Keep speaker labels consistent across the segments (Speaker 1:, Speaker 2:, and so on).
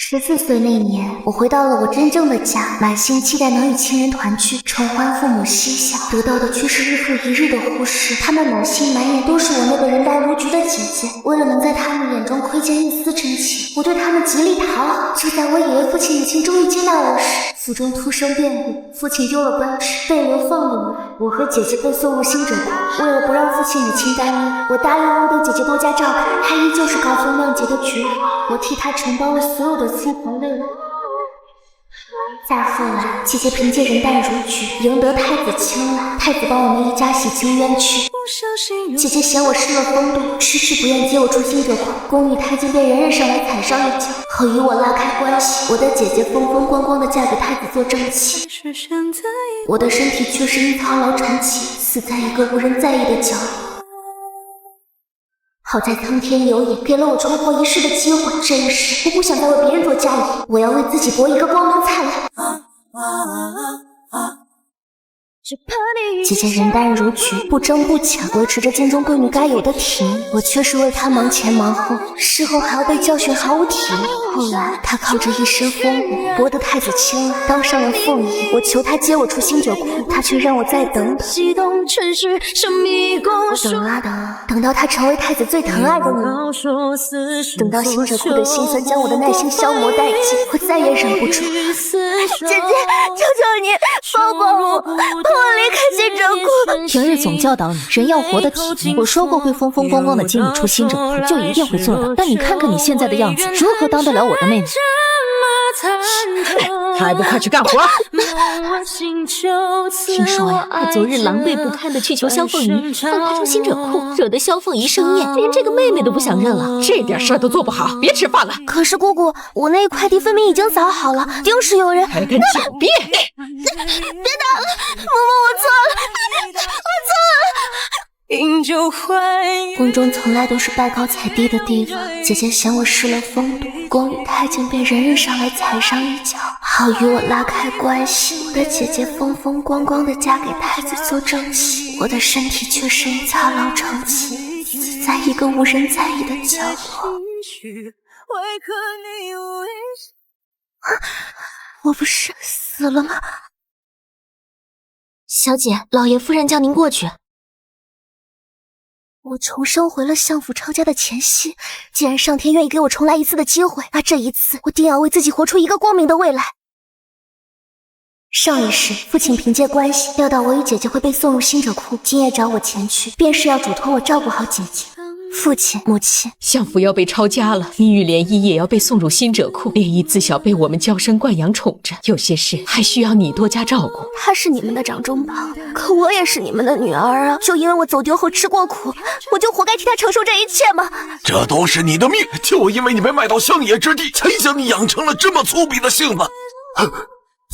Speaker 1: 14岁那年，我回到了我真正的家，满心期待能与亲人团聚，重欢父母膝下，得到的却是日复一日的忽视。他们满心满眼都是我那个人淡如菊的姐姐，为了能在他们眼中窥见一丝真情，我对他们极力讨好。就在我以为父亲母亲终于接纳我时，府中突生变故，父亲丢了官职，被流放了我和姐姐被送入新者库。为了不让父亲母亲担忧，我答应欧德姐姐多加照看，她依旧是高风亮节的菊花，我替她承包了所有的亲朋类物。再后来，姐姐凭借人淡如菊，赢得太子青睐，太子帮我们一家洗清冤屈。姐姐嫌我失了风度，迟迟不愿接我出新者库，宫女太监便人人上来踩上一脚，好与我拉开关系。我的姐姐风风光光的嫁给太子做正妻，我的身体却是因操劳成疾，死在一个无人在意的角落。好在苍天有眼，给了我重活一世的机会。这一世，我不想再为别人做嫁衣，我要为自己搏一个光明灿烂。姐姐人淡如菊，不争不抢，维持着京中贵女该有的体面。我却是为她忙前忙后，事后还要被教训毫无体力。后来她靠着一身风骨，博得太子青睐，当上了凤仪。我求她接我出新者库，她却让我再等等。我等啊等，等到她成为太子最疼爱的女人，等到新者库的心酸将我的耐心消磨殆尽，我再也忍不住。姐姐，求求你放过我，我离开新者库。
Speaker 2: 平日总教导你，人要活得体面。我说过会风风光光的接你出新者库，就一定会做到。但你看看你现在的样子，如何当得了我的妹妹？
Speaker 3: 还不快去干活！
Speaker 2: 听说呀，他昨日狼狈不堪的去求萧凤仪，放他出新者库，惹得萧凤仪生厌，连这个妹妹都不想认了。
Speaker 3: 这点事儿都做不好，别吃饭了。
Speaker 1: 可是姑姑，我那快递分明已经扫好了，定是有人。
Speaker 3: 还敢狡辩！
Speaker 1: 别打了，嬷嬷，我错了，我错了。宫中从来都是拜高踩低的地方，姐姐嫌我失了风度，宫女太监便人人上来踩上一脚，好与我拉开关系。我的姐姐风风光光的嫁给太子做正妻，我的身体却是因操劳成疾，死在一个无人在意的角落。我不是死了吗？小姐，老爷夫人叫您过去。我重生回了相府抄家的前夕，既然上天愿意给我重来一次的机会，那这一次我定要为自己活出一个光明的未来。上一世，父亲凭借关系料到我与姐姐会被送入新者库，今夜找我前去，便是要嘱托我照顾好姐姐。父亲、母亲，
Speaker 3: 相府要被抄家了，你与涟漪也要被送入新者库。涟漪自小被我们娇生惯养宠着，有些事还需要你多加照顾。
Speaker 1: 她是你们的掌中宝，可我也是你们的女儿啊！就因为我走丢后吃过苦，我就活该替她承受这一切吗？
Speaker 4: 这都是你的命，就因为你被卖到乡野之地，才将你养成了这么粗鄙的性子。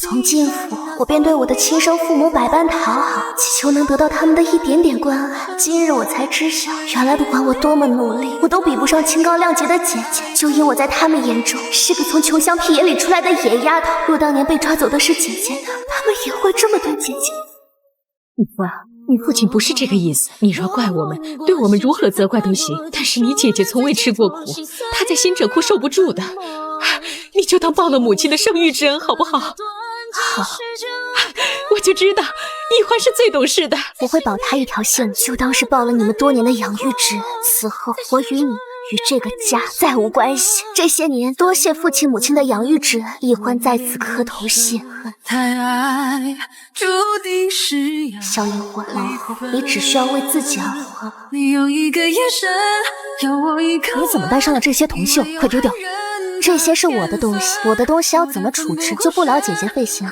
Speaker 1: 从进府，我便对我的亲生父母百般讨好，祈求能得到他们的一点点关爱。今日我才知晓，原来不管我多么努力，我都比不上清高亮节的姐姐。就因我在他们眼中是个从穷乡僻野里出来的野丫头，若当年被抓走的是姐姐，他们也会这么对姐姐。
Speaker 3: 你父啊，你父亲不是这个意思。你若怪我们，对我们如何责怪都行。但是你姐姐从未吃过苦，她在新者库受不住的，你就当报了母亲的生育之恩，好不好？
Speaker 1: 好，
Speaker 3: 我就知道易欢是最懂事的，
Speaker 1: 我会保她一条性命，就当是报了你们多年的养育之恩。此后，我与你与这个家再无关系。这些年多谢父亲母亲的养育之恩，易欢在此磕头谢恨。萧映欢，往后你只需要为自己而活。
Speaker 2: 你怎么带上了这些铜锈？快丢掉！
Speaker 1: 这些是我的东西，我的东西要怎么处置，就不劳姐姐费心。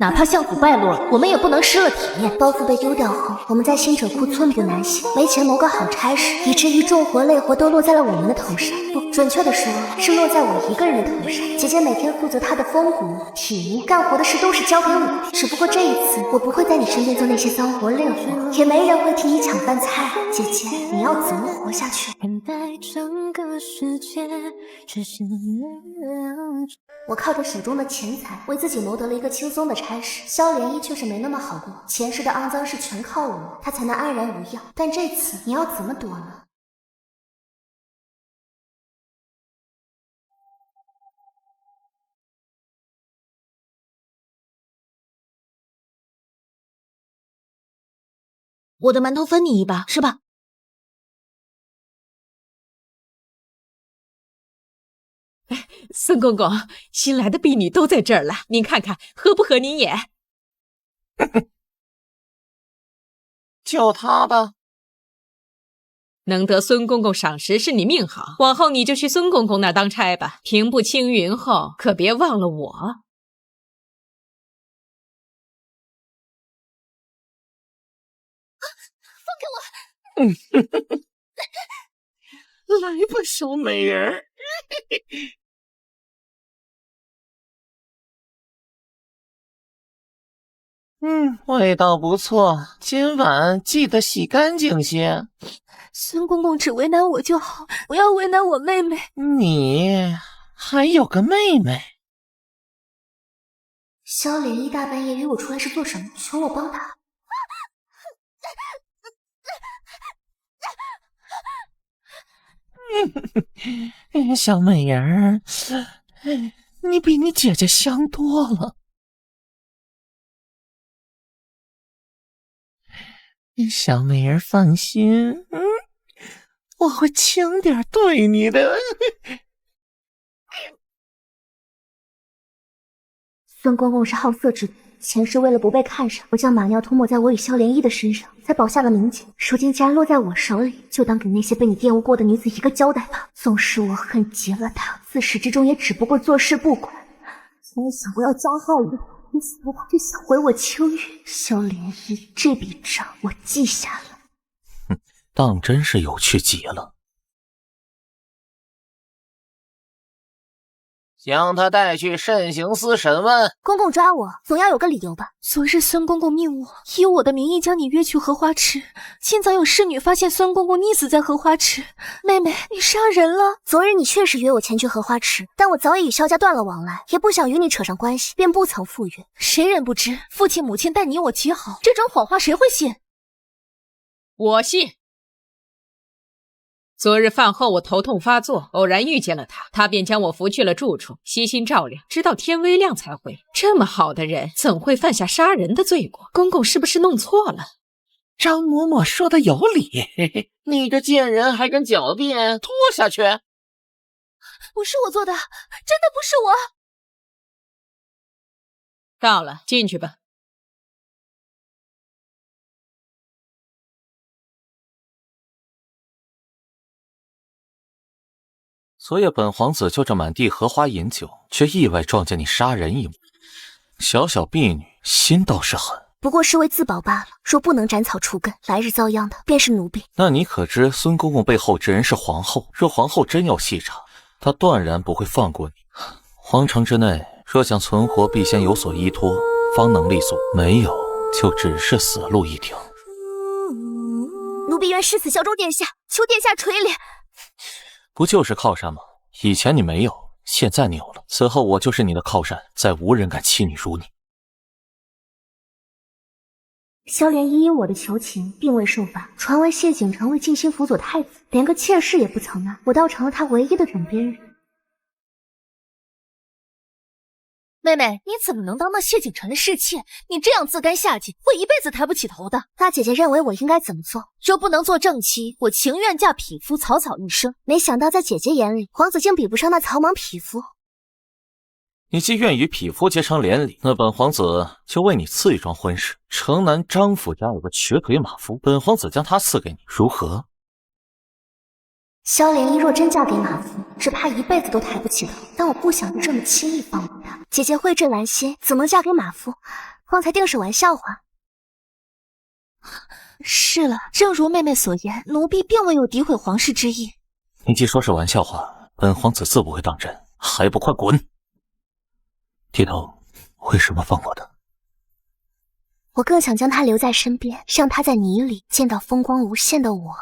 Speaker 2: 哪怕相府败落了，我们也不能失了体面。
Speaker 1: 包袱被丢掉后，我们在新者库寸步难行，没钱谋个好差事，以至于重活累活都落在了我们的头上。不，准确的说，是落在我一个人的头上。姐姐每天负责她的风骨、体力，干活的事都是交给我。只不过这一次，我不会在你身边做那些脏活累活，也没人会替你抢饭菜。姐姐，你要怎么活下去？我靠着手中的钱财，为自己谋得了一个轻松的差事。萧涟漪却是没那么好过，前世的肮脏事全靠我，她才能安然无恙。但这次你要怎么躲呢？
Speaker 2: 我的馒头分你一半，是吧？
Speaker 3: 孙公公，新来的婢女都在这儿了，您看看合不合您眼？
Speaker 5: 就他吧。
Speaker 3: 能得孙公公赏识是你命好，往后你就去孙公公那儿当差吧。平步青云后，可别忘了我。
Speaker 5: 放开我！来吧，小美人儿。味道不错，今晚记得洗干净些。
Speaker 2: 孙公公只为难我就好，不要为难我妹妹。
Speaker 5: 你还有个妹妹？
Speaker 1: 萧涟一大半夜约我出来是做什么？求我帮他？
Speaker 5: 小美人儿，你比你姐姐香多了。小美人放心，我会轻点对你的。
Speaker 1: 孙公公是好色之徒，前世为了不被看上，我将马尿涂抹在我与萧涟依的身上，才保下了名节。如今既然落在我手里，就当给那些被你玷污过的女子一个交代吧。纵使我恨极了她，自始至终也只不过坐视不管。从没想过要加害于我，没想到他就想毁我清誉。萧涟依，这笔账我记下了。
Speaker 5: 当真是有趣极了。将他带去慎刑司审问。
Speaker 1: 公公抓我，总要有个理由吧？
Speaker 2: 昨日孙公公命我以我的名义将你约去荷花池，今早有侍女发现孙公公溺死在荷花池。妹妹，你杀人了！
Speaker 1: 昨日你确实约我前去荷花池，但我早已与萧家断了往来，也不想与你扯上关系，便不曾赴约。
Speaker 2: 谁人不知父亲母亲待你我极好，这桩谎话谁会信？
Speaker 3: 我信。昨日饭后我头痛发作，偶然遇见了他，他便将我扶去了住处，悉心照料，直到天微亮才回。这么好的人，怎会犯下杀人的罪过？公公是不是弄错了？
Speaker 5: 张嬷嬷说的有理，你个贱人还敢狡辩，拖下去！
Speaker 2: 不是我做的，真的不是我。
Speaker 3: 到了，进去吧。
Speaker 5: 昨夜本皇子就着满地荷花饮酒，却意外撞见你杀人一幕。小小婢女，心倒是狠。
Speaker 1: 不过是为自保罢了，若不能斩草除根，来日遭殃的便是奴婢。
Speaker 5: 那你可知孙公公背后之人是皇后？若皇后真要细查，他断然不会放过你。皇城之内，若想存活，必先有所依托，方能立足；没有，就只是死路一条。
Speaker 1: 奴婢愿誓死效忠殿下，求殿下垂怜。
Speaker 5: 不就是靠山吗？以前你没有，现在你有了。此后我就是你的靠山，再无人敢欺女如你。
Speaker 1: 萧涟依因我的求情，并未受罚。传闻谢景城为静心辅佐太子，连个妾室也不曾纳，我倒成了他唯一的枕边人。
Speaker 2: 妹妹，你怎么能当那谢景晨的侍妾？你这样自甘下贱，会一辈子抬不起头的。
Speaker 1: 大姐姐认为我应该怎么做？
Speaker 2: 若不能做正妻，我情愿嫁匹夫，草草一生。
Speaker 1: 没想到在姐姐眼里，皇子竟比不上那草莽匹夫。
Speaker 5: 你既愿与匹夫结成连理，那本皇子就为你赐一桩婚事。城南张府家有个瘸腿马夫，本皇子将他赐给你，如何？
Speaker 1: 萧涟依若真嫁给马夫，只怕一辈子都抬不起头。但我不想就这么轻易放过她。姐姐蕙质兰心，怎么嫁给马夫？方才定是玩笑话。
Speaker 2: 是了，正如妹妹所言，奴婢并未有诋毁皇室之意。
Speaker 5: 你既说是玩笑话，本皇子自不会当真，还不快滚！剃头，为什么放过他？
Speaker 1: 我更想将他留在身边，让他在泥里见到风光无限的我。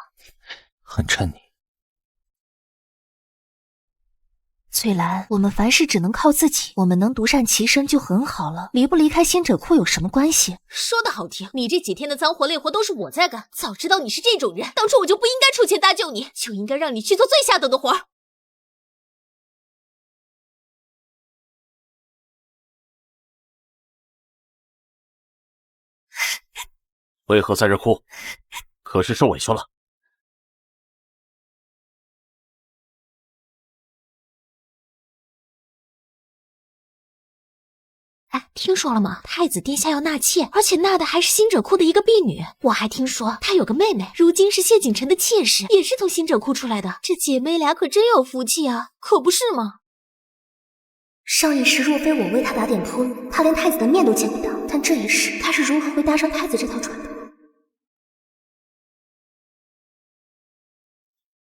Speaker 5: 很衬你。
Speaker 2: 翠兰，我们凡事只能靠自己，我们能独善其身就很好了。离不离开仙者库有什么关系？
Speaker 6: 说的好听，你这几天的脏活累活都是我在干。早知道你是这种人，当初我就不应该出钱搭救你，就应该让你去做最下等的活儿。
Speaker 5: 为何在这哭？可是受委屈了？
Speaker 6: 哎，听说了吗？太子殿下要纳妾，而且纳的还是新者库的一个婢女。我还听说他有个妹妹，如今是谢景琛的妾室，也是从新者库出来的。这姐妹俩可真有福气啊，可不是吗？
Speaker 1: 上一世若非我为他打点铺路，他连太子的面都见不到。但这一世，他是如何会搭上太子这条船的？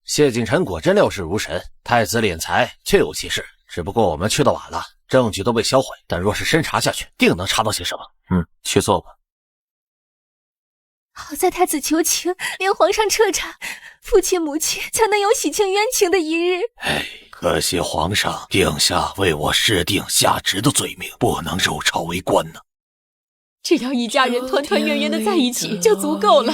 Speaker 7: 谢景琛果真料事如神，太子敛财确有其事，只不过我们去的晚了，证据都被销毁。但若是深查下去，定能查到些什么。
Speaker 5: 去做吧。
Speaker 2: 好在太子求情，连皇上彻查，父亲母亲才能有洗清冤情的一日。
Speaker 4: 可惜皇上定下为我施定下职的罪名，不能入朝为官呢。
Speaker 3: 只要一家人团团圆圆的在一起就足够了。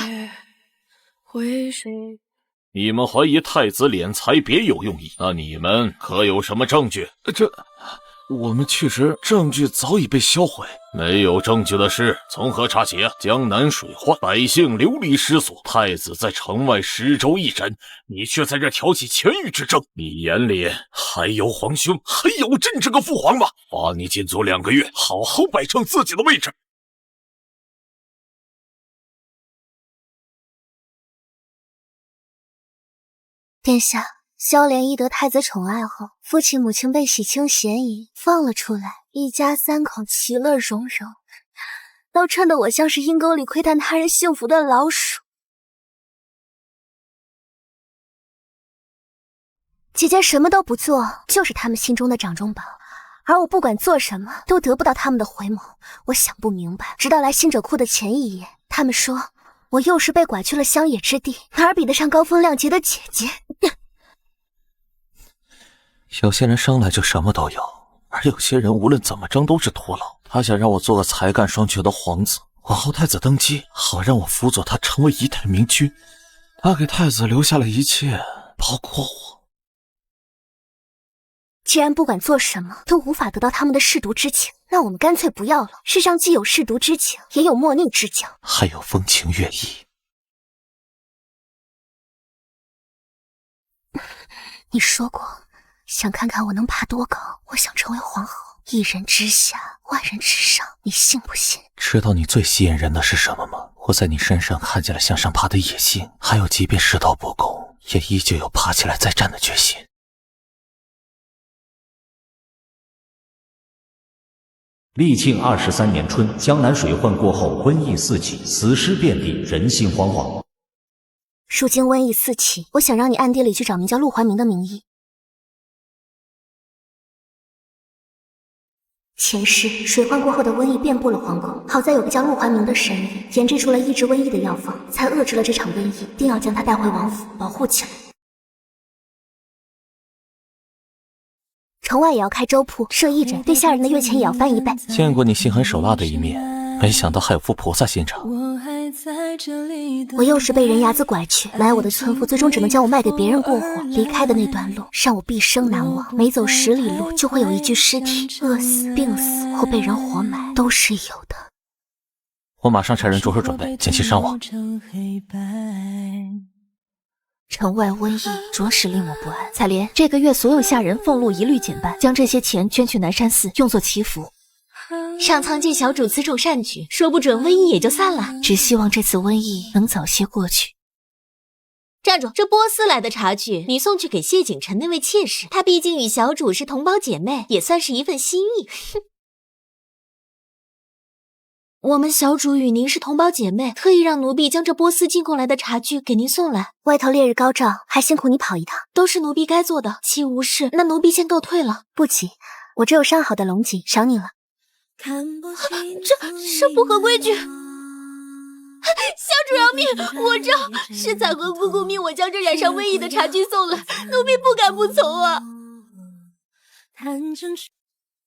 Speaker 4: 你们怀疑太子敛财别有用意，那你们可有什么证据？我们确实证据早已被销毁。没有证据的事从何查起啊？江南水患，百姓流离失所，太子在城外10州一斩，你却在这挑起前域之争。你眼里还有皇兄，还有朕这个父皇吗？罚你禁足2个月，好好摆正自己的位置。
Speaker 1: 殿下，萧涟依得太子宠爱后，父亲母亲被洗清嫌疑，放了出来，一家3口其乐融融，倒衬得我像是阴沟里窥探他人幸福的老鼠。姐姐什么都不做，就是他们心中的掌中宝，而我不管做什么，都得不到他们的回眸。我想不明白，直到来新者库的前一夜，他们说我又是被拐去了乡野之地，哪儿比得上高风亮节的姐姐？
Speaker 5: 有些人生来就什么都有，而有些人无论怎么争都是徒劳。他想让我做个才干双全的皇子，往后太子登基，好让我辅佐他成为一代明君。他给太子留下了一切，包括我。
Speaker 1: 既然不管做什么都无法得到他们的舐犊之情，那我们干脆不要了。世上既有舐犊之情，也有莫逆之交，
Speaker 5: 还有风情月意。
Speaker 1: 你说过想看看我能爬多高，我想成为皇后，一人之下，万人之上，你信不信？
Speaker 5: 知道你最吸引人的是什么吗？我在你身上看见了向上爬的野心，还有即便世道不公，也依旧有爬起来再战的决心。
Speaker 8: 历庆23年春，江南水患过后，瘟疫四起，死尸遍地，人心惶惶。
Speaker 1: 如今瘟疫四起，我想让你暗地里去找名叫陆怀明的名医。前世水患过后的瘟疫遍布了皇宫，好在有个叫陆怀明的神医研制出了抑制瘟疫的药方，才遏制了这场瘟疫，定要将他带回王府保护起来。城外也要开粥铺设驿站，对下人的月钱也要翻1倍。
Speaker 5: 见过你心狠手辣的一面，没想到还有副菩萨心肠。
Speaker 1: 我又是被人牙子拐去，买我的村妇最终只能将我卖给别人过活，离开的那段路让我毕生难忘。每走10里路就会有一具尸体，饿死、病死或被人活埋都是有的。
Speaker 5: 我马上差人着手准备，减其伤亡。
Speaker 2: 城外瘟疫着实令我不安。采莲，这个月所有下人俸禄一律减半，将这些钱捐去南山寺，用作祈福。
Speaker 6: 上苍见小主此种善举，说不准瘟疫也就散了。
Speaker 2: 只希望这次瘟疫能早些过去。
Speaker 6: 站住！这波斯来的茶具，你送去给谢景琛那位妾室，她毕竟与小主是同胞姐妹，也算是一份心意。哼。我们小主与您是同胞姐妹，特意让奴婢将这波斯进贡来的茶具给您送来。
Speaker 1: 外头烈日高照，还辛苦你跑一趟，
Speaker 6: 都是奴婢该做的。既无事，那奴婢先告退了。
Speaker 1: 不急，我这有上好的龙井，赏你了。
Speaker 6: 这不合规矩。小主饶命！我这是彩和姑姑命我将这染上瘟疫的茶具送来，奴婢不敢不从啊。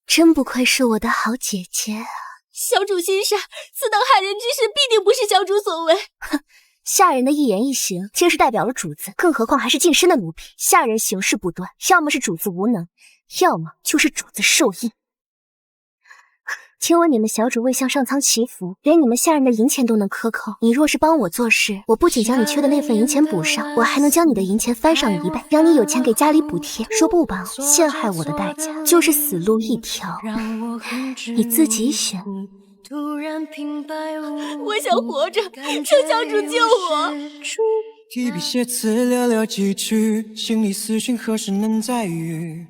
Speaker 1: 真不愧是我的好姐姐啊。
Speaker 6: 小主心善，此等害人之事必定不是小主所为。
Speaker 1: 哼，下人的一言一行皆是代表了主子，更何况还是近身的奴婢。下人行事不端，要么是主子无能，要么就是主子受益。听闻你们小主为向上苍祈福，连你们下人的银钱都能克扣。你若是帮我做事，我不仅将你缺的那份银钱补上，我还能将你的银钱翻上1倍，让你有钱给家里补贴。说不帮，陷害我的代价就是死路一条，你自己选。
Speaker 6: 我想活着，求教主救我。
Speaker 9: 提笔写词寥寥几句，心里思绪何时能再遇？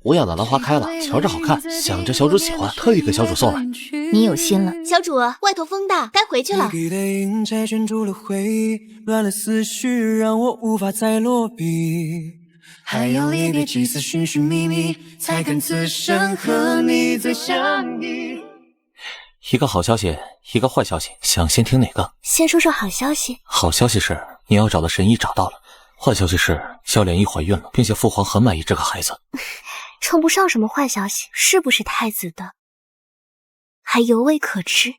Speaker 7: 无恙的兰花开了，瞧着好看，想着小主喜欢，特意给小主送来。
Speaker 2: 你有心了。
Speaker 6: 小主，外头风大，该回去了。
Speaker 9: 你给的银钗圈住了回忆，乱了思绪，让我无法再落笔。还要离别几次寻寻觅觅，才肯此生和你再相依。
Speaker 5: 一个好消息，一个坏消息，想先听哪个？
Speaker 1: 先说说好消息。
Speaker 5: 好消息是你要找的神医找到了，坏消息是萧莲姨怀孕了，并且父皇很满意这个孩子。
Speaker 1: 称不上什么坏消息，是不是太子的还犹未可知。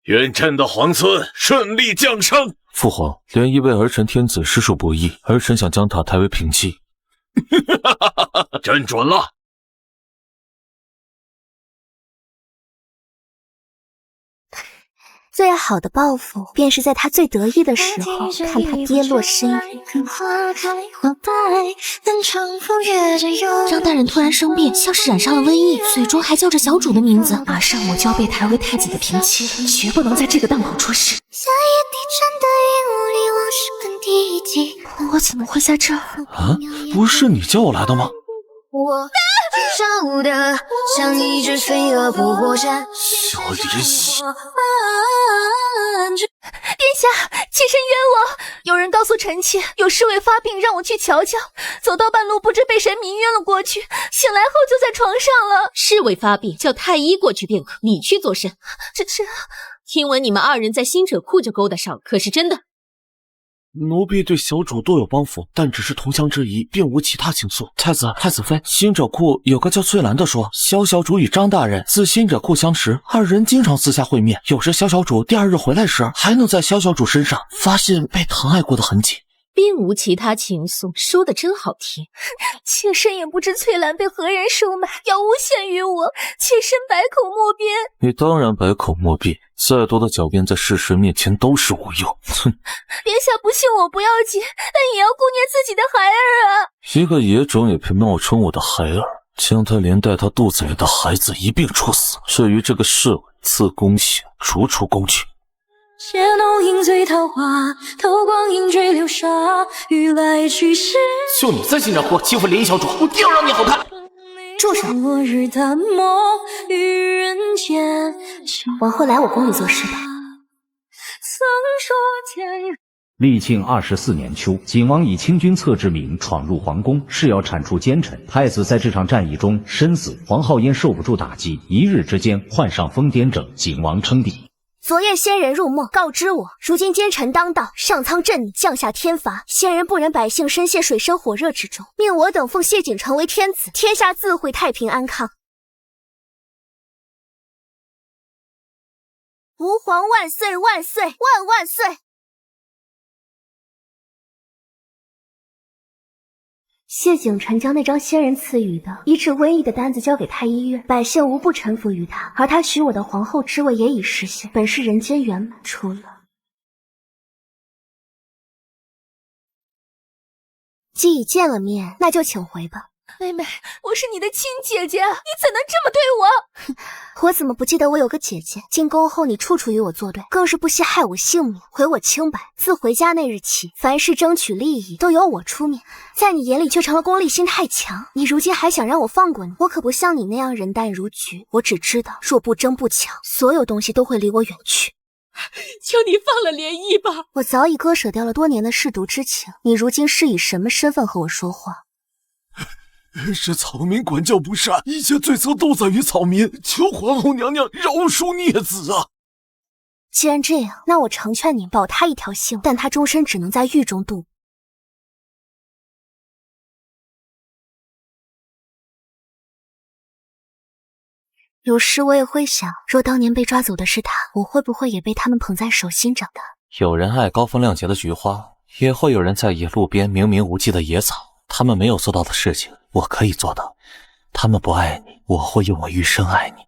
Speaker 4: 愿朕的皇孙顺利降生。
Speaker 5: 父皇，莲姨为儿臣天子实属不易，儿臣想将她抬为平妻。
Speaker 4: 朕准了。
Speaker 1: 最好的报复，便是在他最得意的时候，看他跌落深渊。
Speaker 6: 张大人突然生病，像是染上了瘟疫，嘴中还叫着小主的名字。
Speaker 2: 马上我就要被抬为太子的平妻，绝不能在这个档口出事。我怎么会在这儿？
Speaker 5: 啊，不是你叫我来的吗？
Speaker 10: 我少的像一只飞蛾扑火山。
Speaker 4: 小莲溪，
Speaker 2: 殿下，妾身冤枉！有人告诉臣妾，有侍卫发病，让我去瞧瞧。走到半路，不知被谁迷晕了过去，醒来后就在床上了。
Speaker 3: 侍卫发病，叫太医过去便可。你去做甚？
Speaker 2: 这……
Speaker 3: 听闻你们2人在新者库就勾搭上了，可是真的？
Speaker 5: 奴婢对小主多有帮扶，但只是同乡之谊，并无其他情愫。太子、太子妃，新者库有个叫翠兰的说，萧小主与张大人自新者库相识，2人经常私下会面。有时萧小主第2日回来时，还能在萧小主身上发现被疼爱过的痕迹。
Speaker 3: 并无其他情愫，说的真好听。
Speaker 2: 妾身也不知翠兰被何人收买，要诬陷于我，妾身百口莫辩。
Speaker 5: 你当然百口莫辩，再多的狡辩在事实面前都是无用。哼！
Speaker 2: 殿下不信我不要紧，但也要顾念自己的孩儿啊！
Speaker 5: 一个野种也配冒充我的孩儿，将他连带他肚子里的孩子一并处死。至于这个侍卫，赐宫刑，逐出宫去。
Speaker 10: 且浓饮醉桃花，透光阴追流沙，雨来去时。
Speaker 7: 就你在新者库欺负林小主，我定让你好看！
Speaker 1: 住手！
Speaker 10: 落日淡漠于人间，
Speaker 1: 往后来我宫里做事吧。
Speaker 10: 曾说天。
Speaker 8: 历庆24年秋，景王以清君侧之名闯入皇宫，是要铲除奸臣。太子在这场战役中身死，皇后因受不住打击，一日之间患上疯癫症，景王称帝。
Speaker 1: 昨夜仙人入梦，告知我，如今奸臣当道，上苍朕你降下天罚，仙人不忍百姓深陷水深火热之中，命我等奉谢景成为天子，天下自会太平安康。吾皇万岁万岁万万岁！谢景臣将那张仙人赐予的医治瘟疫的单子交给太医院，百姓无不臣服于他，而他许我的皇后之位也已实现，本是人间圆满。除了既已见了面，那就请回吧。
Speaker 2: 妹妹，我是你的亲姐姐，你怎能这么对我？
Speaker 1: 我怎么不记得我有个姐姐？进宫后你处处与我作对，更是不惜害我性命，毁我清白。自回家那日起，凡事争取利益都由我出面，在你眼里却成了功利心太强。你如今还想让我放过你？我可不像你那样人淡如菊，我只知道若不争不抢，所有东西都会离我远去。
Speaker 3: 求你放了涟漪吧！
Speaker 1: 我早已割舍掉了多年的舐犊之情，你如今是以什么身份和我说话？
Speaker 4: 是草民管教不善，一切罪责都在于草民，求皇后娘娘饶恕孽子啊！
Speaker 1: 既然这样，那我成全你，保他一条性，但他终身只能在狱中度过。有时我也会想，若当年被抓走的是他，我会不会也被他们捧在手心长大？
Speaker 5: 有人爱高风亮节的菊花，也会有人在意路边明明无际的野草。他们没有做到的事情，我可以做到。他们不爱你，我会用我余生爱你。